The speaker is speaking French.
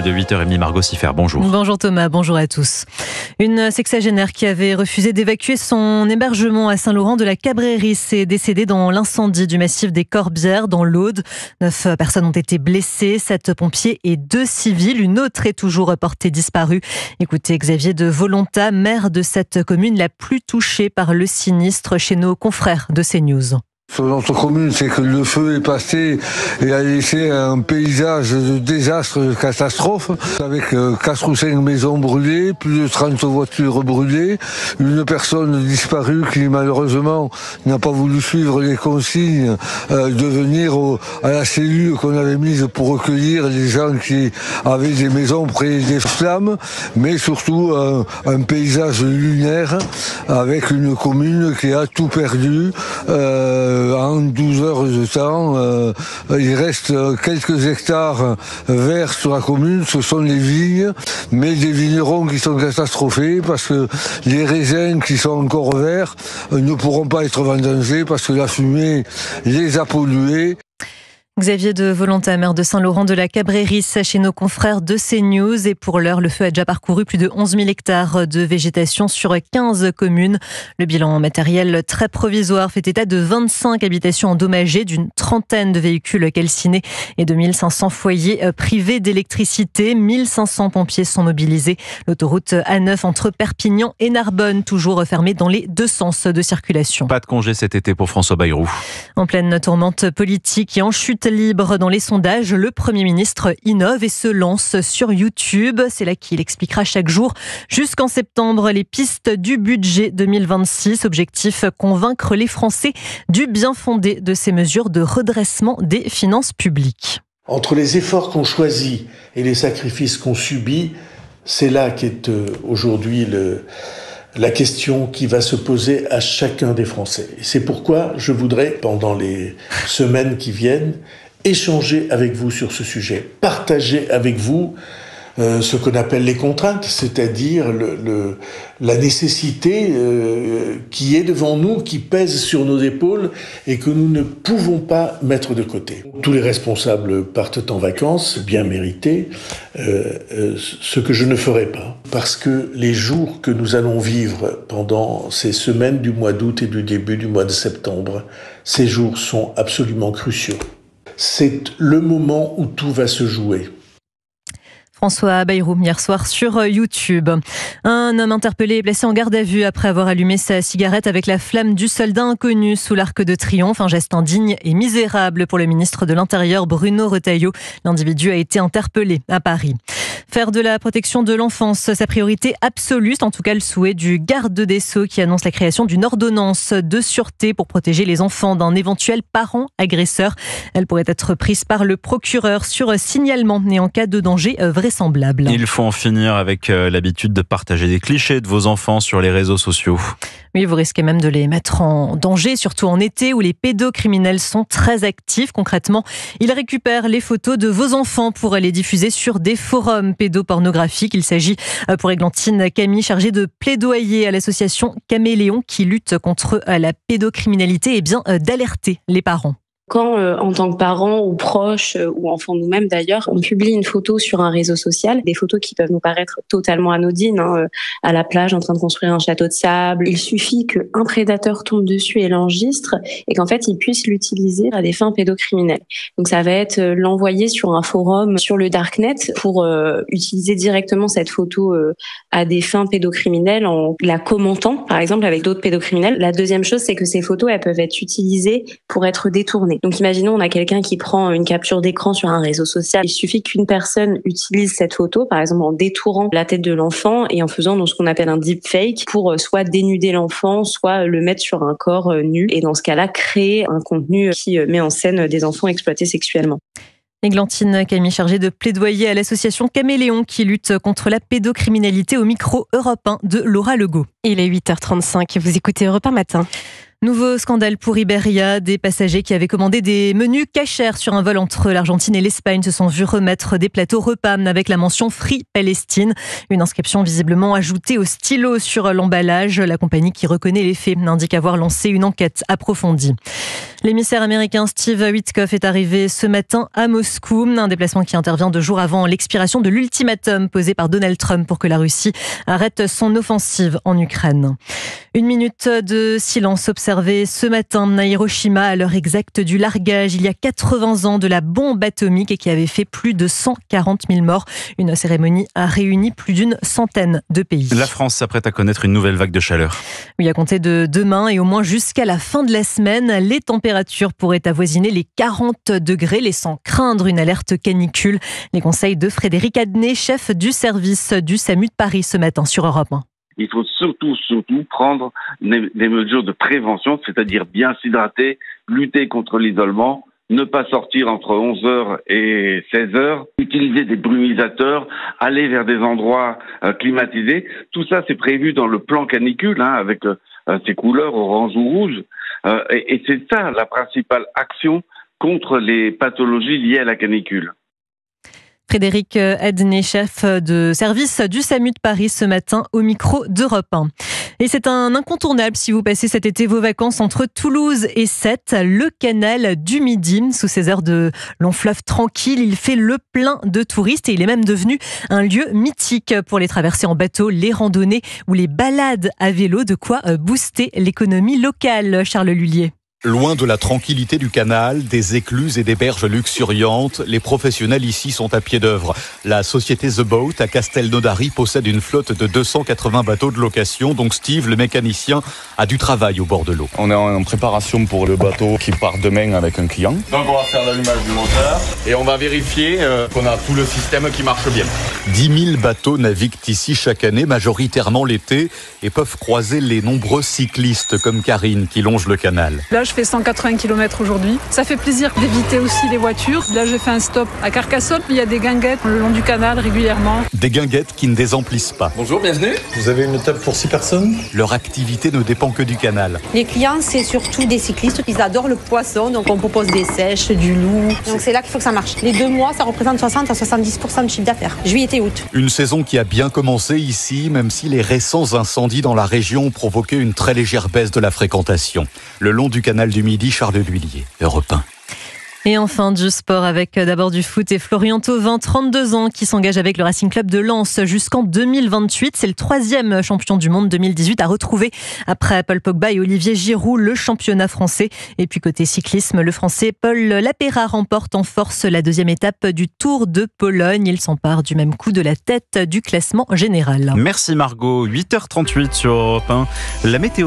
de 8h30, Margot Siffer, bonjour. Bonjour Thomas, bonjour à tous. Une sexagénaire qui avait refusé d'évacuer son hébergement à Saint-Laurent de la Cabrairis est décédée dans l'incendie du massif des Corbières dans l'Aude. 9 personnes ont été blessées, 7 pompiers et 2 civils. Une autre est toujours portée disparue. Écoutez Xavier de Volontat, maire de cette commune la plus touchée par le sinistre, chez nos confrères de CNews. Sur notre commune, c'est que le feu est passé et a laissé un paysage de désastre, de catastrophe, avec 4 ou 5 maisons brûlées, plus de 30 voitures brûlées, une personne disparue qui malheureusement n'a pas voulu suivre les consignes de venir à la cellule qu'on avait mise pour recueillir les gens qui avaient des maisons près des flammes, mais surtout un paysage lunaire avec une commune qui a tout perdu. En 12 heures de temps, il reste quelques hectares verts sur la commune, ce sont les vignes, mais des vignerons qui sont catastrophés parce que les raisins qui sont encore verts ne pourront pas être vendangés parce que la fumée les a pollués. Xavier de Volontat, maire de Saint-Laurent de la Cabrairis, chez nos confrères de CNews. Et pour l'heure, le feu a déjà parcouru plus de 11 000 hectares de végétation sur 15 communes. Le bilan matériel très provisoire fait état de 25 habitations endommagées, d'une trentaine de véhicules calcinés et de 1500 foyers privés d'électricité. 1500 pompiers sont mobilisés. L'autoroute A9 entre Perpignan et Narbonne, toujours fermée dans les 2 sens de circulation. Pas de congé cet été pour François Bayrou. En pleine tourmente politique et en chute libre dans les sondages, le Premier ministre innove et se lance sur YouTube. C'est là qu'il expliquera chaque jour jusqu'en septembre les pistes du budget 2026. Objectif, convaincre les Français du bien fondé de ces mesures de redressement des finances publiques. Entre les efforts qu'on choisit et les sacrifices qu'on subit, c'est là qu'est aujourd'hui la question qui va se poser à chacun des Français. Et c'est pourquoi je voudrais, pendant les semaines qui viennent, échanger avec vous sur ce sujet, partager avec vous ce qu'on appelle les contraintes, c'est-à-dire la nécessité qui est devant nous, qui pèse sur nos épaules et que nous ne pouvons pas mettre de côté. Tous les responsables partent en vacances, bien méritées, ce que je ne ferai pas. Parce que les jours que nous allons vivre pendant ces semaines du mois d'août et du début du mois de septembre, ces jours sont absolument cruciaux. C'est le moment où tout va se jouer. François Bayrou, hier soir sur YouTube. Un homme interpellé est placé en garde à vue après avoir allumé sa cigarette avec la flamme du soldat inconnu sous l'Arc de Triomphe. Un geste indigne et misérable pour le ministre de l'Intérieur Bruno Retailleau. L'individu a été interpellé à Paris. Faire de la protection de l'enfance sa priorité absolue, c'est en tout cas le souhait du garde des Sceaux qui annonce la création d'une ordonnance de sûreté pour protéger les enfants d'un éventuel parent agresseur. Elle pourrait être prise par le procureur sur signalement et en cas de danger vraisemblable. Il faut en finir avec l'habitude de partager des clichés de vos enfants sur les réseaux sociaux. Oui, vous risquez même de les mettre en danger, surtout en été où les pédocriminels sont très actifs. Concrètement, ils récupèrent les photos de vos enfants pour les diffuser sur des forums pédopornographiques. Il s'agit pour Églantine Camille, chargée de plaidoyer à l'association Caméléon qui lutte contre la pédocriminalité, et bien d'alerter les parents. Quand, en tant que parents ou proches ou enfants nous-mêmes d'ailleurs, on publie une photo sur un réseau social, des photos qui peuvent nous paraître totalement anodines, à la plage en train de construire un château de sable. Il suffit qu'un prédateur tombe dessus et l'enregistre et qu'en fait il puisse l'utiliser à des fins pédocriminelles. Donc ça va être l'envoyer sur un forum sur le darknet pour utiliser directement cette photo à des fins pédocriminelles en la commentant par exemple avec d'autres pédocriminels. La deuxième chose, c'est que ces photos elles peuvent être utilisées pour être détournées. Donc imaginons on a quelqu'un qui prend une capture d'écran sur un réseau social. Il suffit qu'une personne utilise cette photo, par exemple en détourant la tête de l'enfant et en faisant donc ce qu'on appelle un deepfake pour soit dénuder l'enfant, soit le mettre sur un corps nu et dans ce cas-là créer un contenu qui met en scène des enfants exploités sexuellement. Églantine Camille, chargée de plaidoyer à l'association Caméléon qui lutte contre la pédocriminalité, au micro Europe 1 de Laura Legault. Il est 8h35, vous écoutez Europe 1 matin. Nouveau scandale pour Iberia. Des passagers qui avaient commandé des menus cachers sur un vol entre l'Argentine et l'Espagne se sont vus remettre des plateaux repas avec la mention Free Palestine. Une inscription visiblement ajoutée au stylo sur l'emballage. La compagnie qui reconnaît les faits indique avoir lancé une enquête approfondie. L'émissaire américain Steve Witkoff est arrivé ce matin à Moscou. Un déplacement qui intervient 2 jours avant l'expiration de l'ultimatum posé par Donald Trump pour que la Russie arrête son offensive en Ukraine. 1 minute de silence observé ce matin à Hiroshima à l'heure exacte du largage. Il y a 80 ans de la bombe atomique et qui avait fait plus de 140 000 morts. Une cérémonie a réuni plus d'une centaine de pays. La France s'apprête à connaître une nouvelle vague de chaleur. Oui, à compter de demain et au moins jusqu'à la fin de la semaine, les températures pourraient avoisiner les 40 degrés, laissant craindre une alerte canicule. Les conseils de Frédéric Adnet, chef du service du SAMU de Paris ce matin sur Europe 1. Il faut surtout prendre des mesures de prévention, c'est-à-dire bien s'hydrater, lutter contre l'isolement, ne pas sortir entre 11h et 16h, utiliser des brumisateurs, aller vers des endroits climatisés. Tout ça, c'est prévu dans le plan canicule, avec ses couleurs orange ou rouge. Et c'est ça la principale action contre les pathologies liées à la canicule. Frédéric Adnet, chef de service du SAMU de Paris ce matin au micro d'Europe 1. Et c'est un incontournable si vous passez cet été vos vacances entre Toulouse et Sète, le canal du Midi. Sous ces heures de long fleuve tranquille, il fait le plein de touristes et il est même devenu un lieu mythique pour les traversées en bateau, les randonnées ou les balades à vélo, de quoi booster l'économie locale. Charles Lullier. Loin de la tranquillité du canal, des écluses et des berges luxuriantes, les professionnels ici sont à pied d'œuvre. La société The Boat à Castelnaudary possède une flotte de 280 bateaux de location, donc Steve, le mécanicien, a du travail au bord de l'eau. On est en préparation pour le bateau qui part demain avec un client. Donc on va faire l'allumage du moteur et on va vérifier qu'on a tout le système qui marche bien. 10 000 bateaux naviguent ici chaque année, majoritairement l'été, et peuvent croiser les nombreux cyclistes comme Karine qui longe le canal. Là, je fais 180 km aujourd'hui. Ça fait plaisir d'éviter aussi les voitures. Là, j'ai fait un stop à Carcassonne. Il y a des guinguettes le long du canal régulièrement. Des guinguettes qui ne désemplissent pas. Bonjour, bienvenue. Vous avez une table pour 6 personnes. Leur activité ne dépend que du canal. Les clients, c'est surtout des cyclistes. Ils adorent le poisson, donc on propose des sèches, du loup. Donc c'est là qu'il faut que ça marche. Les 2 mois, ça représente 60 à 70% de chiffre d'affaires. Juillet et août. Une saison qui a bien commencé ici, même si les récents incendies dans la région ont provoqué une très légère baisse de la fréquentation. Le long du canal du Midi, Charles Lullier, Europe 1. Et enfin du sport avec d'abord du foot et Florian Thauvin, 32 ans, qui s'engage avec le Racing Club de Lens jusqu'en 2028. C'est le 3e champion du monde 2018 à retrouver après Paul Pogba et Olivier Giroud le championnat français. Et puis côté cyclisme, le Français Paul Lapéra remporte en force la 2e étape du Tour de Pologne. Il s'empare du même coup de la tête du classement général. Merci Margot, 8h38 sur Europe 1. La météo.